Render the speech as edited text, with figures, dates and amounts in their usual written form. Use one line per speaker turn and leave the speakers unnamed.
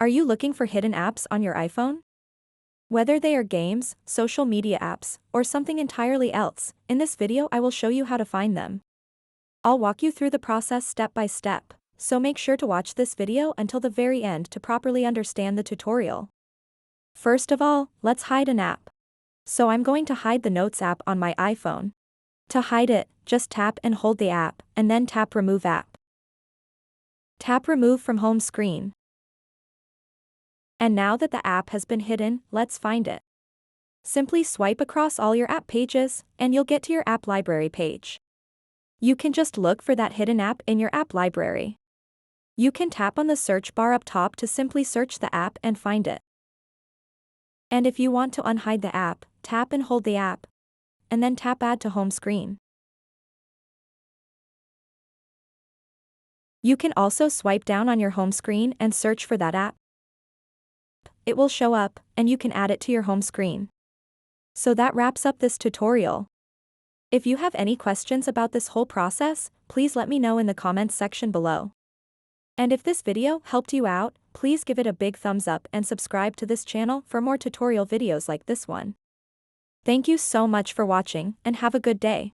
Are you looking for hidden apps on your iPhone? Whether they are games, social media apps, or something entirely else, in this video I will show you how to find them. I'll walk you through the process step by step, so make sure to watch this video until the very end to properly understand the tutorial. First of all, let's hide an app. So I'm going to hide the Notes app on my iPhone. To hide it, just tap and hold the app, and then tap Remove App. Tap Remove from home screen. And now that the app has been hidden, let's find it. Simply swipe across all your app pages, and you'll get to your app library page. You can just look for that hidden app in your app library. You can tap on the search bar up top to simply search the app and find it. And if you want to unhide the app, tap and hold the app, and then tap Add to home screen. You can also swipe down on your home screen and search for that app. It will show up, and you can add it to your home screen. So that wraps up this tutorial. If you have any questions about this whole process, please let me know in the comments section below. And if this video helped you out, please give it a big thumbs up and subscribe to this channel for more tutorial videos like this one. Thank you so much for watching, and have a good day.